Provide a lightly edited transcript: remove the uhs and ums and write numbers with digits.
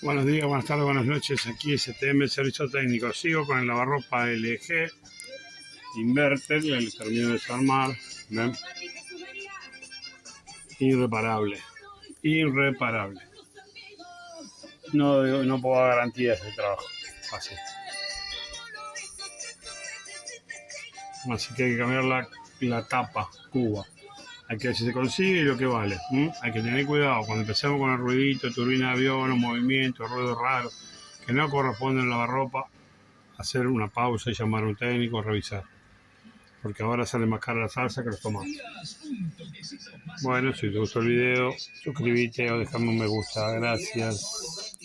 Buenos días, buenas tardes, buenas noches. Aquí STM Servicio Técnico. Sigo con el lavarropa LG Inverter, el termino de desarmar. ¿Ven? Irreparable. Irreparable. No puedo dar garantía de ese trabajo. Así que hay que cambiar la tapa, cuba. Hay que ver si se consigue y lo que vale. Hay que tener cuidado cuando empecemos con el ruidito, turbina de avión, movimiento, ruido raro, que no corresponde en lavarropa, hacer una pausa y llamar a un técnico, revisar. Porque ahora sale más cara la salsa que los tomates. Bueno, si te gustó el video, suscríbete o déjame un me gusta. Gracias.